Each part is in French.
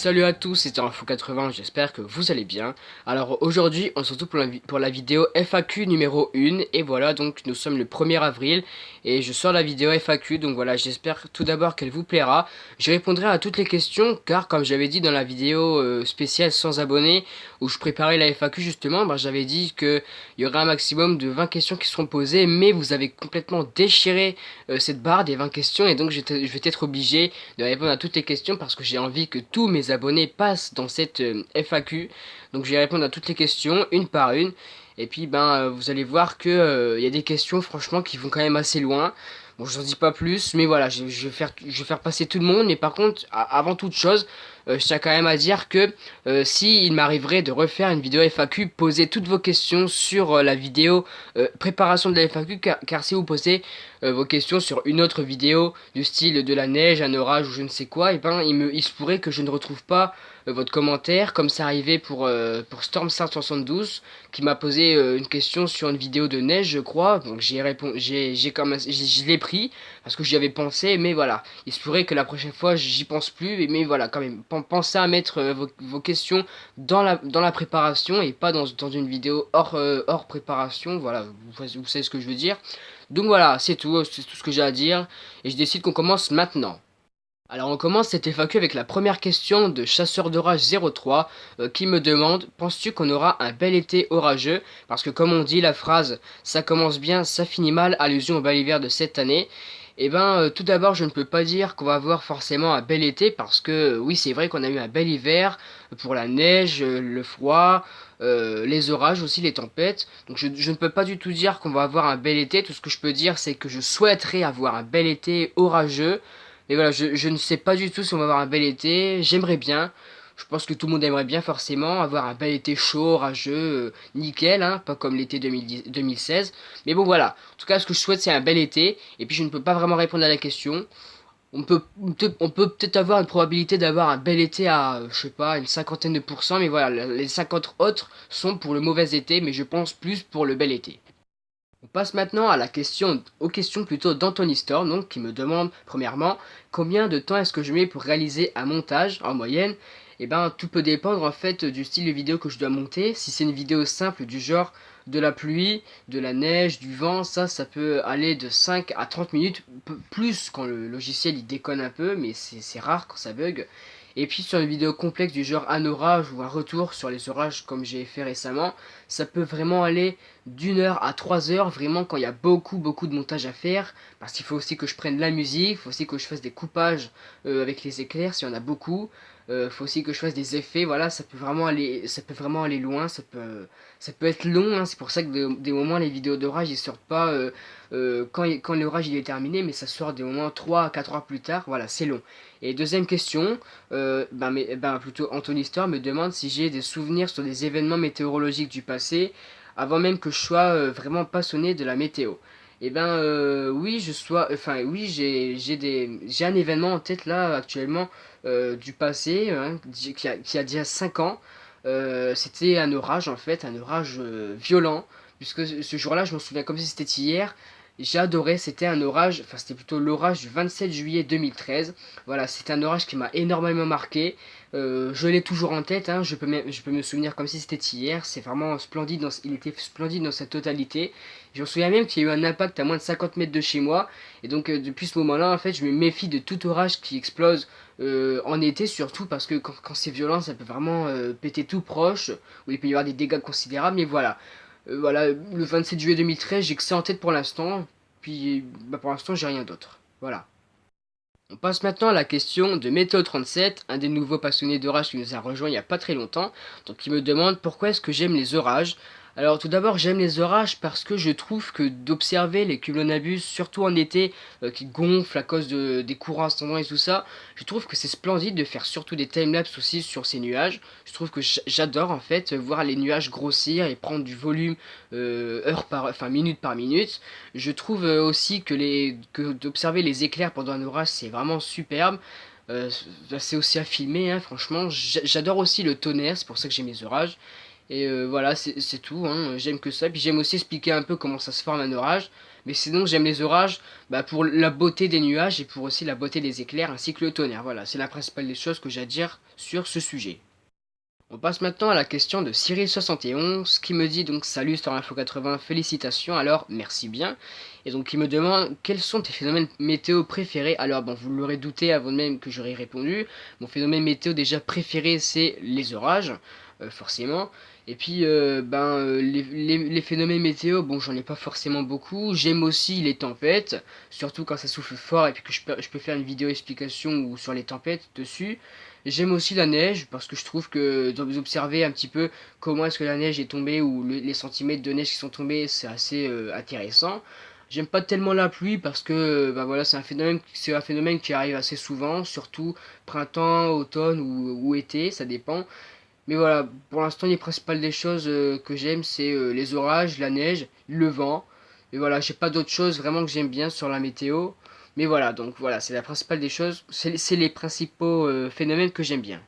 Salut à tous, c'est Info80, j'espère que vous allez bien. Alors aujourd'hui, on se retrouve pour la vidéo FAQ numéro 1. Et voilà, donc nous sommes le 1er avril et je sors la vidéo FAQ. Donc voilà, j'espère tout d'abord qu'elle vous plaira. Je répondrai à toutes les questions car comme j'avais dit dans la vidéo spéciale sans abonnés, où je préparais la FAQ justement, j'avais dit qu'il y aurait un maximum de 20 questions qui seront posées. Mais vous avez complètement déchiré cette barre des 20 questions et donc je vais être obligé de répondre à toutes les questions parce que j'ai envie que tous mes abonnés passent dans cette FAQ. Donc je vais répondre à toutes les questions une par une. Et puis vous allez voir que y a des questions franchement qui vont quand même assez loin. Bon, je n'en dis pas plus, mais voilà, je vais faire passer tout le monde. Mais par contre, avant toute chose, je tiens quand même à dire que si il m'arriverait de refaire une vidéo FAQ, posez toutes vos questions sur la vidéo préparation de la FAQ, car si vous posez vos questions sur une autre vidéo du style de la neige, un orage ou je ne sais quoi, et il se pourrait que je ne retrouve pas votre commentaire, comme ça arrivait pour Storm572, qui m'a posé une question sur une vidéo de neige, je crois. Donc je l'ai pris parce que j'y avais pensé, mais voilà, il se pourrait que la prochaine fois j'y pense plus, mais voilà, quand même, pensez à mettre vos questions dans la préparation et pas dans une vidéo hors préparation. Voilà, vous savez ce que je veux dire. Donc voilà, c'est tout ce que j'ai à dire, et je décide qu'on commence maintenant. Alors on commence cette FAQ avec la première question de Chasseur d'Orage 03 qui me demande: penses-tu qu'on aura un bel été orageux? Parce que comme on dit la phrase ça commence bien, ça finit mal, allusion au bel hiver de cette année. Tout d'abord je ne peux pas dire qu'on va avoir forcément un bel été parce que oui c'est vrai qu'on a eu un bel hiver pour la neige, le froid, les orages aussi, les tempêtes. Donc je ne peux pas du tout dire qu'on va avoir un bel été. Tout ce que je peux dire c'est que je souhaiterais avoir un bel été orageux. Mais voilà, je ne sais pas du tout si on va avoir un bel été. J'aimerais bien. Je pense que tout le monde aimerait bien forcément avoir un bel été chaud, orageux, nickel, hein, pas comme l'été 2016. Mais bon voilà, en tout cas ce que je souhaite c'est un bel été. Et puis je ne peux pas vraiment répondre à la question. On peut peut-être avoir une probabilité d'avoir un bel été à, je sais pas, une cinquantaine de pourcents. Mais voilà, les 50 autres sont pour le mauvais été, mais je pense plus pour le bel été. On passe maintenant à aux questions plutôt d'Anthony Storm, donc qui me demande premièrement combien de temps est-ce que je mets pour réaliser un montage en moyenne. Et tout peut dépendre en fait du style de vidéo que je dois monter. Si c'est une vidéo simple du genre de la pluie, de la neige, du vent, ça peut aller de 5 à 30 minutes, plus quand le logiciel il déconne un peu, mais c'est rare quand ça bug. Et puis sur une vidéo complexe du genre un orage ou un retour sur les orages comme j'ai fait récemment, ça peut vraiment aller d'1 heure à 3 heures, vraiment quand il y a beaucoup de montage à faire, parce qu'il faut aussi que je prenne la musique, il faut aussi que je fasse des coupages avec les éclairs s'il y en a beaucoup, il faut aussi que je fasse des effets. Voilà, ça peut vraiment aller loin, ça peut être long, hein. C'est pour ça que des moments les vidéos d'orage ils sortent pas quand l'orage il est terminé, mais ça sort des moments 3 à 4 heures plus tard. Voilà, c'est long. Et deuxième question, plutôt Anthony Storr me demande si j'ai des souvenirs sur des événements météorologiques du passé, avant même que je sois vraiment passionné de la météo. Oui, oui, j'ai un événement en tête là actuellement du passé, hein, qui a déjà 5 ans. C'était un orage en fait, un orage violent, puisque ce jour-là, je m'en souviens comme si c'était hier. J'ai adoré, c'était un orage, enfin c'était plutôt l'orage du 27 juillet 2013. Voilà, c'était un orage qui m'a énormément marqué. Je l'ai toujours en tête, hein, je peux me souvenir comme si c'était hier. C'est vraiment splendide, il était splendide dans sa totalité. Je me souviens même qu'il y a eu un impact à moins de 50 mètres de chez moi. Et donc depuis ce moment-là, en fait, je me méfie de tout orage qui explose en été, surtout parce que quand c'est violent, ça peut vraiment péter tout proche, où il peut y avoir des dégâts considérables. Mais voilà, le 27 juillet 2013, j'ai que ça en tête pour l'instant. Puis pour l'instant, j'ai rien d'autre. Voilà. On passe maintenant à la question de Météo37, un des nouveaux passionnés d'orage qui nous a rejoint il n'y a pas très longtemps. Donc il me demande pourquoi est-ce que j'aime les orages. Alors tout d'abord j'aime les orages parce que je trouve que d'observer les cumulonimbus, surtout en été, qui gonflent à cause des courants ascendants et tout ça, je trouve que c'est splendide de faire surtout des timelapses aussi sur ces nuages. Je trouve que j'adore en fait voir les nuages grossir et prendre du volume minute par minute. Je trouve aussi que d'observer les éclairs pendant un orage c'est vraiment superbe. C'est aussi à filmer, hein, franchement. J'adore aussi le tonnerre, c'est pour ça que j'aime les orages. Et voilà, c'est tout, hein. J'aime que ça. Puis j'aime aussi expliquer un peu comment ça se forme un orage. Mais sinon, j'aime les orages pour la beauté des nuages et pour aussi la beauté des éclairs ainsi que le tonnerre. Voilà, c'est la principale des choses que j'ai à dire sur ce sujet. On passe maintenant à la question de Cyril71 qui me dit donc salut Star Info 80, félicitations, alors merci bien. Et donc il me demande quels sont tes phénomènes météo préférés. Alors bon, vous l'aurez douté avant même que j'aurais répondu. Mon phénomène météo déjà préféré c'est les orages, forcément. Et puis les phénomènes météo, bon j'en ai pas forcément beaucoup. J'aime aussi les tempêtes, surtout quand ça souffle fort et puis que je peux faire une vidéo explication ou sur les tempêtes dessus. J'aime aussi la neige parce que je trouve que vous observez un petit peu comment est-ce que la neige est tombée ou les centimètres de neige qui sont tombés, c'est assez intéressant. J'aime pas tellement la pluie parce que voilà, c'est un phénomène qui arrive assez souvent, surtout printemps, automne ou été, ça dépend. Mais voilà, pour l'instant, les principales des choses que j'aime, c'est les orages, la neige, le vent. Et voilà, j'ai pas d'autres choses vraiment que j'aime bien sur la météo. Mais voilà, donc voilà, c'est la principale des choses, c'est les principaux phénomènes que j'aime bien.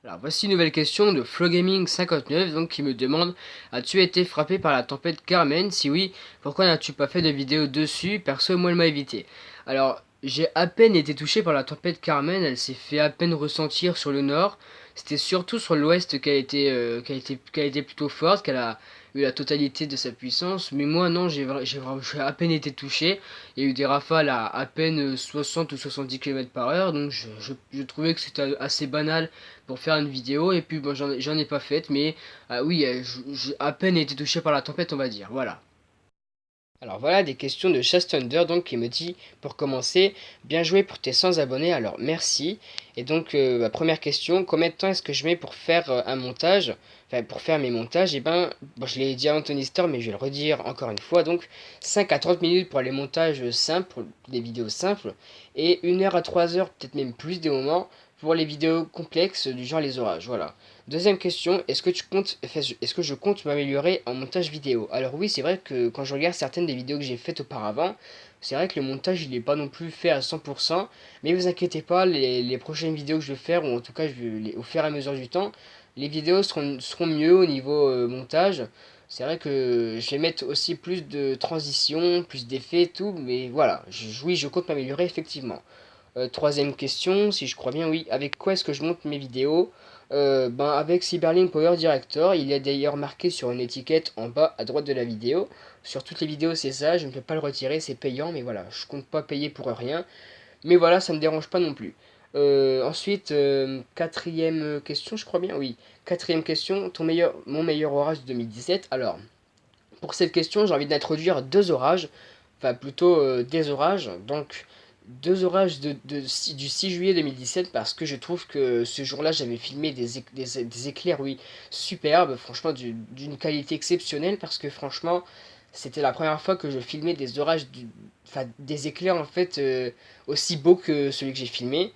Alors voici une nouvelle question de FlowGaming59 donc qui me demande: as-tu été frappé par la tempête Carmen? Si oui, pourquoi n'as-tu pas fait de vidéo dessus? Perso, moi elle m'a évité. Alors j'ai à peine été touché par la tempête Carmen, elle s'est fait à peine ressentir sur le nord. C'était surtout sur l'ouest qu'elle a été plutôt forte, qu'elle a eu la totalité de sa puissance. Mais moi non, j'ai à peine été touché. Il y a eu des rafales à peine 60 ou 70 km par heure, donc je trouvais que c'était assez banal pour faire une vidéo. Et puis bon, j'en ai pas fait, mais oui, j'ai à peine été touché par la tempête, on va dire. Voilà. Alors voilà des questions de Chastunder donc qui me dit pour commencer: bien joué pour tes 100 abonnés, alors merci. Et donc ma première question: combien de temps est-ce que je mets pour faire un montage, enfin pour faire mes montages? Et ben bon, je l'ai dit à Anthony Store mais je vais le redire encore une fois, donc 5 à 30 minutes pour les montages simples, pour des vidéos simples, et 1 heure à 3 heures, peut-être même plus des moments, pour les vidéos complexes du genre les orages, voilà. Deuxième question: est-ce que je compte m'améliorer en montage vidéo? Alors oui, c'est vrai que quand je regarde certaines des vidéos que j'ai faites auparavant, c'est vrai que le montage il n'est pas non plus fait à 100%, mais vous inquiétez pas, les prochaines vidéos que je vais faire, ou en tout cas au fur et à mesure du temps, les vidéos seront mieux au niveau montage. C'est vrai que je vais mettre aussi plus de transitions, plus d'effets, tout, mais voilà, oui, je compte m'améliorer effectivement. Troisième question, si je crois bien, oui. Avec quoi est-ce que je monte mes vidéos? Avec Cyberlink Power Director. Il est d'ailleurs marqué sur une étiquette en bas à droite de la vidéo. Sur toutes les vidéos, c'est ça. Je ne peux pas le retirer, c'est payant, mais voilà, je compte pas payer pour rien. Mais voilà, ça me dérange pas non plus. Ensuite, quatrième question, je crois bien, oui. Quatrième question, mon meilleur orage de 2017. Alors, pour cette question, j'ai envie d'introduire deux orages, enfin plutôt des orages. Donc, deux orages du 6 juillet 2017 parce que je trouve que ce jour-là, j'avais filmé des éclairs, oui, superbes, franchement d'une qualité exceptionnelle parce que franchement, c'était la première fois que je filmais des orages, enfin des éclairs en fait aussi beaux que celui que j'ai filmé.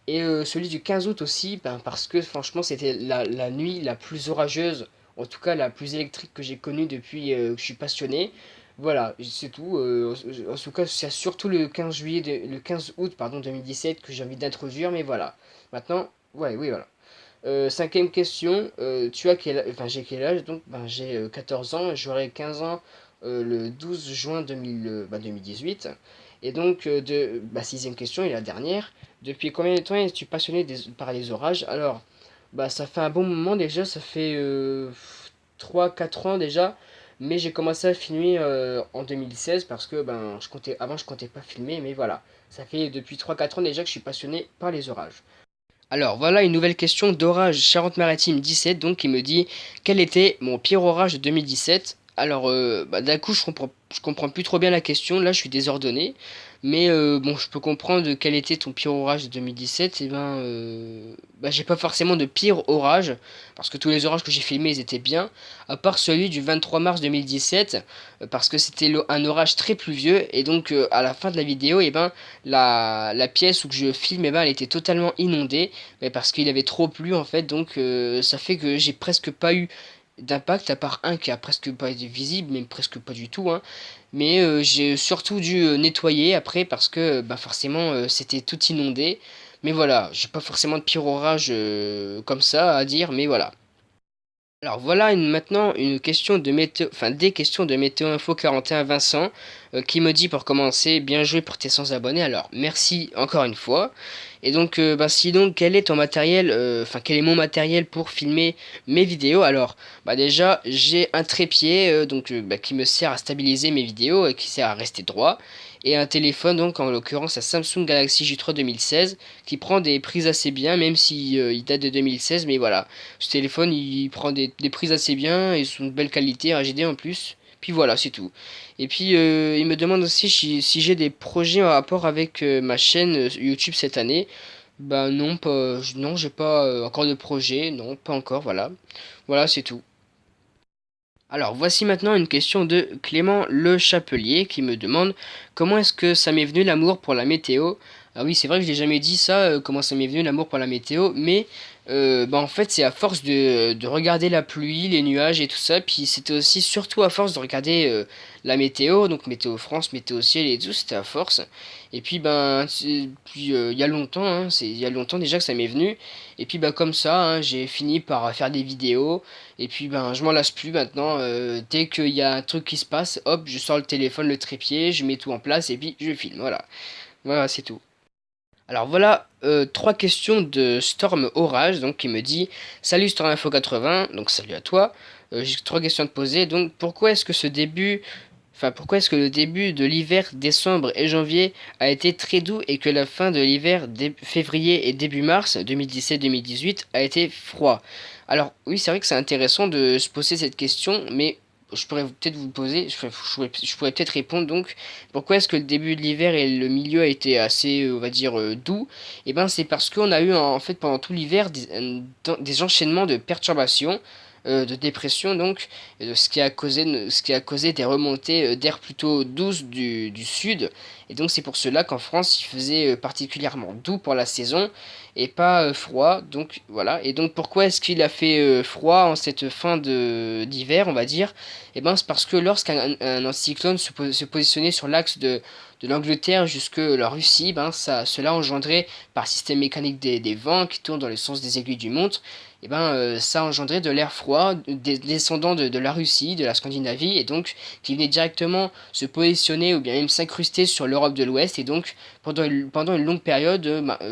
Et celui du 15 août aussi, parce que franchement, c'était la nuit la plus orageuse, en tout cas la plus électrique que j'ai connue depuis que je suis passionné. Voilà, c'est tout. En tout cas, c'est surtout le 15 août pardon, 2017 que j'ai envie d'introduire, mais voilà. Maintenant, ouais, oui, voilà. Cinquième question, tu as quel âge? Enfin, j'ai quel âge? Donc, j'ai 14 ans, j'aurai 15 ans le 12 juin 2018. Et donc, sixième question et la dernière, depuis combien de temps es-tu passionné par les orages? Alors, ça fait un bon moment déjà, ça fait 3-4 ans déjà, mais j'ai commencé à filmer en 2016 parce que avant je comptais pas filmer, mais voilà, ça fait depuis 3-4 ans déjà que je suis passionné par les orages. Alors voilà une nouvelle question d'Orage Charente-Maritime 17 donc qui me dit: quel était mon pire orage de 2017? Alors d'un coup je comprends plus trop bien la question, là je suis désordonné, mais bon je peux comprendre quel était ton pire orage de 2017. Et j'ai pas forcément de pire orage parce que tous les orages que j'ai filmés ils étaient bien, à part celui du 23 mars 2017 parce que c'était un orage très pluvieux et donc à la fin de la vidéo la pièce où je filme elle était totalement inondée, mais parce qu'il avait trop plu en fait, donc ça fait que j'ai presque pas eu d'impact, à part un qui a presque pas été visible, mais presque pas du tout, hein. Mais j'ai surtout dû nettoyer après parce que forcément c'était tout inondé. Mais voilà, j'ai pas forcément de pire orage comme ça à dire, mais voilà. Alors voilà maintenant une question de météo, enfin des questions de Météo Info 41 Vincent qui me dit pour commencer, bien joué pour tes 100 abonnés. Alors merci encore une fois. Et donc sinon quel est ton matériel, enfin quel est mon matériel pour filmer mes vidéos? Alors déjà j'ai un trépied qui me sert à stabiliser mes vidéos et qui sert à rester droit. Et un téléphone, donc en l'occurrence un Samsung Galaxy J3 2016 qui prend des prises assez bien, même si il date de 2016, mais voilà. Ce téléphone, il prend des prises assez bien et sont de belle qualité, HD en plus. Puis voilà, c'est tout. Et puis, il me demande aussi si j'ai des projets en rapport avec ma chaîne YouTube cette année. Bah non, non, j'ai pas encore de projet, non, pas encore, voilà. Voilà, c'est tout. Alors, voici maintenant une question de Clément Le Chapelier qui me demande comment est-ce que ça m'est venu l'amour pour la météo. Ah oui, c'est vrai que je l'ai jamais dit ça, comment ça m'est venu l'amour pour la météo, mais en fait c'est à force de regarder la pluie, les nuages et tout ça, puis c'était aussi surtout à force de regarder la météo, donc Météo France, Météo Ciel et tout, c'était à force. Et puis il y a longtemps, hein, c'est il y a longtemps déjà que ça m'est venu, et puis comme ça, hein, j'ai fini par faire des vidéos. Et puis je m'en lasse plus maintenant. Dès qu'il y a un truc qui se passe, hop, je sors le téléphone, le trépied, je mets tout en place et puis je filme. Voilà, voilà, c'est tout. Alors voilà trois questions de Storm Orage, donc qui me dit salut Storm Info 80, donc salut à toi. J'ai trois questions à te poser. Donc pourquoi est-ce que le début de l'hiver décembre et janvier a été très doux et que la fin de l'hiver février et début mars 2017-2018 a été froid? Alors oui, c'est vrai que c'est intéressant de se poser cette question, mais je pourrais peut-être vous poser, je pourrais peut-être répondre donc, pourquoi est-ce que le début de l'hiver et le milieu a été assez, on va dire, doux? Eh ben c'est parce qu'on a eu en fait pendant tout l'hiver des enchaînements de perturbations de dépression donc, ce qui a causé des remontées d'air plutôt douces du sud. Et donc c'est pour cela qu'en France il faisait particulièrement doux pour la saison et pas froid. Donc voilà. Et donc pourquoi est-ce qu'il a fait froid en cette fin de d'hiver, on va dire? Et ben c'est parce que lorsqu'un un anticyclone se positionnait sur l'axe de l'Angleterre jusque la Russie, cela engendrait par système mécanique des vents qui tournent dans le sens des aiguilles du montre, ça engendrait de l'air froid descendant de la Russie, de la Scandinavie, et donc qui venait directement se positionner ou bien même s'incruster sur l'Europe de l'Ouest. Et donc pendant une longue période,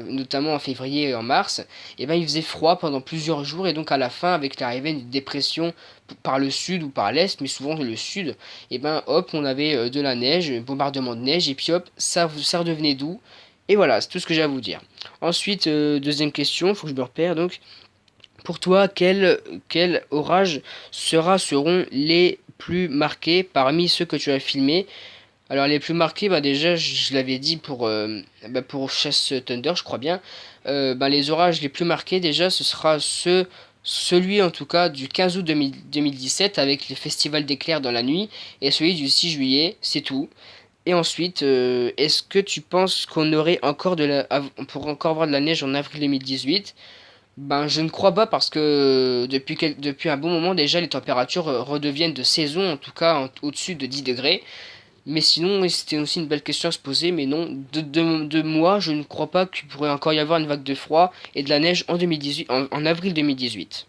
notamment en février et en mars, il faisait froid pendant plusieurs jours. Et donc à la fin, avec l'arrivée d'une dépression par le sud ou par l'est, mais souvent le sud, hop, on avait de la neige, un bombardement de neige, et puis hop, ça redevenait doux. Et voilà, c'est tout ce que j'ai à vous dire. Ensuite, deuxième question, faut que je me repère donc. Pour toi, quel orage seront les plus marqués parmi ceux que tu as filmés? Alors les plus marqués, déjà je l'avais dit pour Chess Thunder, je crois bien. Les orages les plus marqués déjà, ce sera celui en tout cas du 15 août 2017 avec le festival d'éclairs dans la nuit et celui du 6 juillet, c'est tout. Et ensuite, est-ce que tu penses qu'on aurait encore on pourrait encore voir de la neige en avril 2018? Je ne crois pas parce que depuis un bon moment déjà les températures redeviennent de saison, en tout cas au-dessus de 10 degrés. Mais sinon, oui, c'était aussi une belle question à se poser, mais non, de moi, je ne crois pas qu'il pourrait encore y avoir une vague de froid et de la neige en 2018, en avril 2018.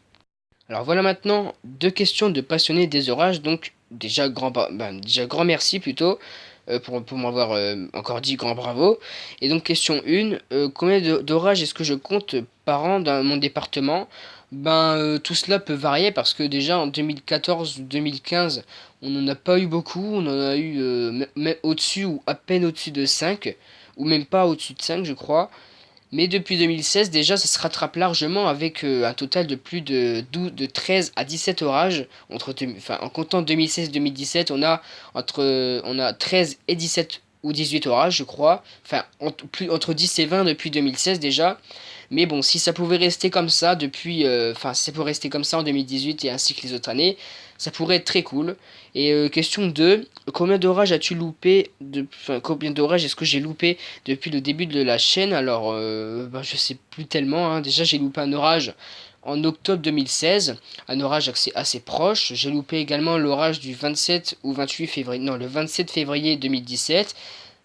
Alors voilà maintenant deux questions de passionnés des orages, donc déjà grand merci plutôt pour m'avoir encore dit grand bravo. Et donc question 1, combien d'orages est-ce que je compte par an dans mon département? Tout cela peut varier parce que déjà en 2014-2015 on n'en a pas eu beaucoup, on en a eu au-dessus ou à peine au-dessus de 5 ou même pas au-dessus de 5 je crois. Mais depuis 2016, déjà, ça se rattrape largement avec un total de plus de 13 à 17 orages. En comptant 2016-2017, on a 13 et 17 ou 18 orages, je crois. Entre 10 et 20 depuis 2016 déjà. Mais bon, si ça pouvait rester comme ça si ça pouvait rester comme ça en 2018 et ainsi que les autres années, ça pourrait être très cool. Et question 2, combien d'orages est-ce que j'ai loupé depuis le début de la chaîne? Alors, je sais plus tellement, hein. Déjà, j'ai loupé un orage en octobre 2016, un orage assez proche. J'ai loupé également l'orage du 27 ou 28 février, non, le 27 février 2017.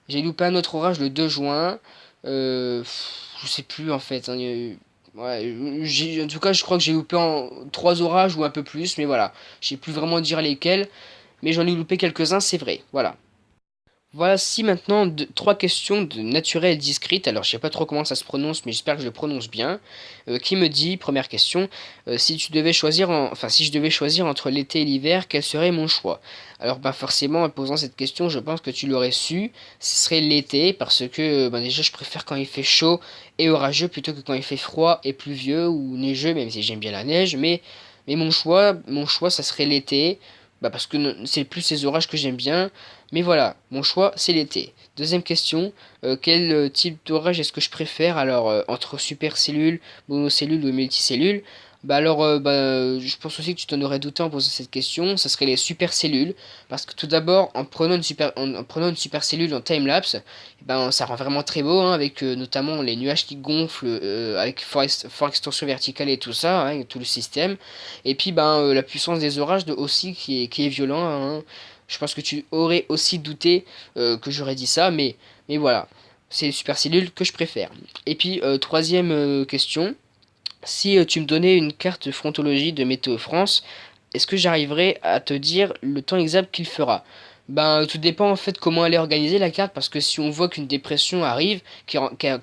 J'ai loupé un autre orage le 2 juin. Je sais plus en fait, hein. Ouais, en tout cas, je crois que j'ai loupé en 3 orages ou un peu plus, mais voilà. Je sais plus vraiment dire lesquels, mais j'en ai loupé quelques-uns, c'est vrai. Voilà. Voici maintenant trois questions de naturel discrète. Alors, je sais pas trop comment ça se prononce, mais j'espère que je le prononce bien. Qui me dit, première question, si tu devais choisir, enfin, si je devais choisir entre l'été et l'hiver, quel serait mon choix? Alors, bah, forcément, en posant cette question, je pense que tu l'aurais su. Ce serait l'été, parce que, bah, déjà, je préfère quand il fait chaud et orageux plutôt que quand il fait froid et pluvieux ou neigeux, même si j'aime bien la neige. Mais mon choix, ça serait l'été. Bah, parce que c'est plus ces orages que j'aime bien. Mais voilà, mon choix, c'est l'été. Deuxième question, quel type d'orage est-ce que je préfère? Alors, entre supercellules, monocellules ou multicellules? Bah alors, je pense aussi que tu t'en aurais douté en posant cette question. Ça serait les supercellules. Parce que tout d'abord, en prenant une supercellule en timelapse, ben, ça rend vraiment très beau, hein, avec notamment les nuages qui gonflent, avec fort extension verticale et tout ça, hein, et tout le système. Et puis, ben, la puissance des orages aussi qui est violent, hein. Je pense que tu aurais aussi douté que j'aurais dit ça, mais voilà, c'est les supercellules que je préfère. Et puis, troisième question, si tu me donnais une carte de frontologie de Météo France, est-ce que j'arriverai à te dire le temps exact qu'il fera? Ben, tout dépend en fait comment elle est organisée la carte, parce que si on voit qu'une dépression arrive, qui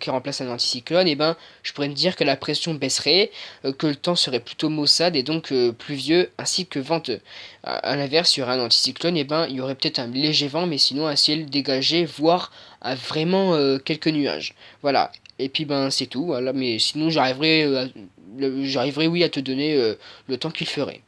remplace un anticyclone, et ben, je pourrais me dire que la pression baisserait, que le temps serait plutôt maussade et donc pluvieux ainsi que venteux. À l'inverse, il y aurait un anticyclone, et ben, il y aurait peut-être un léger vent, mais sinon un ciel dégagé, voire vraiment quelques nuages. Voilà. Et puis ben c'est tout, voilà, mais sinon j'arriverai oui à te donner le temps qu'il ferait.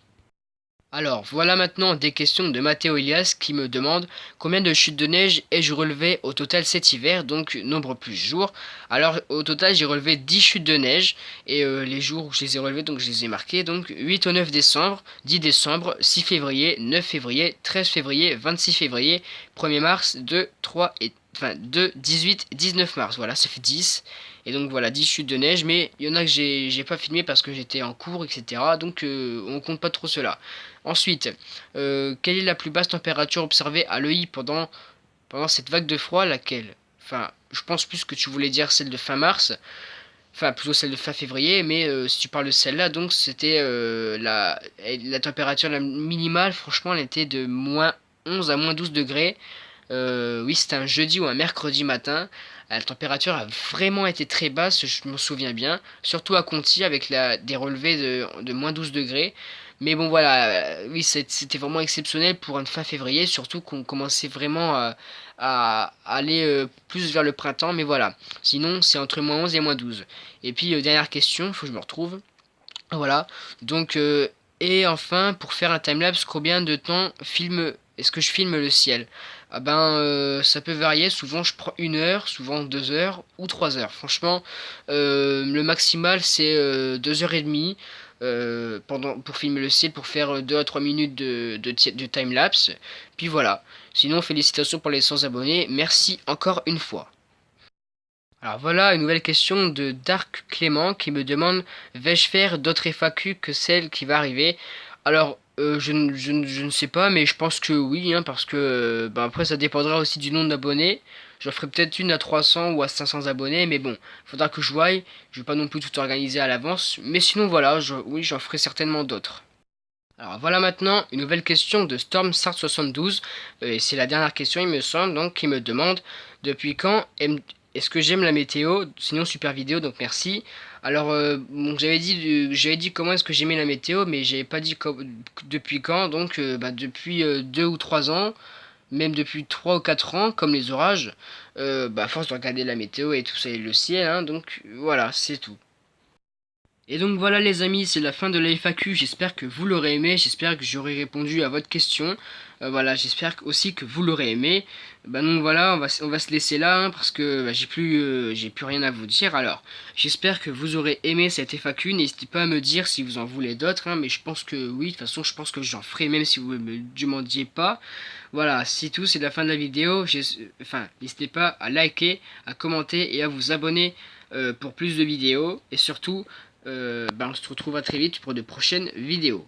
Alors, voilà maintenant des questions de Mathéo Elias qui me demande combien de chutes de neige ai-je relevé au total cet hiver, donc nombre plus jours. Alors, au total, j'ai relevé 10 chutes de neige et les jours où je les ai relevées, donc je les ai marqués, donc 8 au 9 décembre, 10 décembre, 6 février, 9 février, 13 février, 26 février, 1er mars, 2, 3 et enfin 2, 18, 19 mars, voilà, ça fait 10. Et donc voilà, 10 chutes de neige, mais il y en a que j'ai pas filmé parce que j'étais en cours, etc. Donc on compte pas trop cela. Ensuite, quelle est la plus basse température observée à l'œil pendant cette vague de froid, laquelle? Enfin, je pense plus que tu voulais dire celle de fin mars, enfin plutôt celle de fin février, mais si tu parles de celle-là, donc c'était la température minimale, franchement, elle était de moins 11 à moins 12 degrés. Oui, c'était un jeudi ou un mercredi matin. La température a vraiment été très basse, je m'en souviens bien. Surtout à Conty avec des relevés de moins 12 degrés. Mais bon voilà, oui, c'était vraiment exceptionnel pour une fin février, surtout qu'on commençait vraiment à aller plus vers le printemps. Mais voilà, sinon c'est entre moins 11 et moins 12. Et puis dernière question, il faut que je me retrouve. Voilà, donc et enfin pour faire un timelapse, combien de temps est-ce que je filme le ciel? Ah ben ça peut varier, souvent je prends 1 heure, souvent 2 heures ou 3 heures. Franchement, le maximal c'est 2 heures et demie pour filmer le ciel, pour faire 2 à 3 minutes de timelapse. Puis voilà, sinon félicitations pour les 100 abonnés, merci encore une fois. Alors voilà une nouvelle question de Dark Clément qui me demande vais-je faire d'autres FAQ que celle qui va arriver? Alors je ne sais pas, mais je pense que oui, hein, parce que ben après ça dépendra aussi du nombre d'abonnés. J'en ferai peut-être une à 300 ou à 500 abonnés, mais bon, faudra que je voie. Je vais pas non plus tout organiser à l'avance, mais sinon voilà, oui, j'en ferai certainement d'autres. Alors voilà maintenant une nouvelle question de StormSart72, et c'est la dernière question il me semble, donc qui me demande depuis quand est-ce que j'aime la météo, sinon super vidéo, donc merci. Alors bon, j'avais dit comment est-ce que j'aimais la météo, mais j'avais pas dit depuis quand, donc bah, depuis 2 ou 3 ans, même depuis 3 ou 4 ans, comme les orages, bah, à force de regarder la météo et tout ça et le ciel, hein, donc voilà, c'est tout. Et donc voilà les amis, c'est la fin de la FAQ, j'espère que vous l'aurez aimé, j'espère que j'aurai répondu à votre question. Voilà, j'espère aussi que vous l'aurez aimé. Bah donc voilà, on va se laisser là, hein, parce que bah, j'ai plus rien à vous dire. Alors, j'espère que vous aurez aimé cette FAQ, n'hésitez pas à me dire si vous en voulez d'autres, hein, mais je pense que oui, de toute façon je pense que j'en ferai même si vous ne me demandiez pas. Voilà, c'est tout, c'est la fin de la vidéo. Enfin, n'hésitez pas à liker, à commenter et à vous abonner pour plus de vidéos. Et surtout, on se retrouvera très vite pour de prochaines vidéos.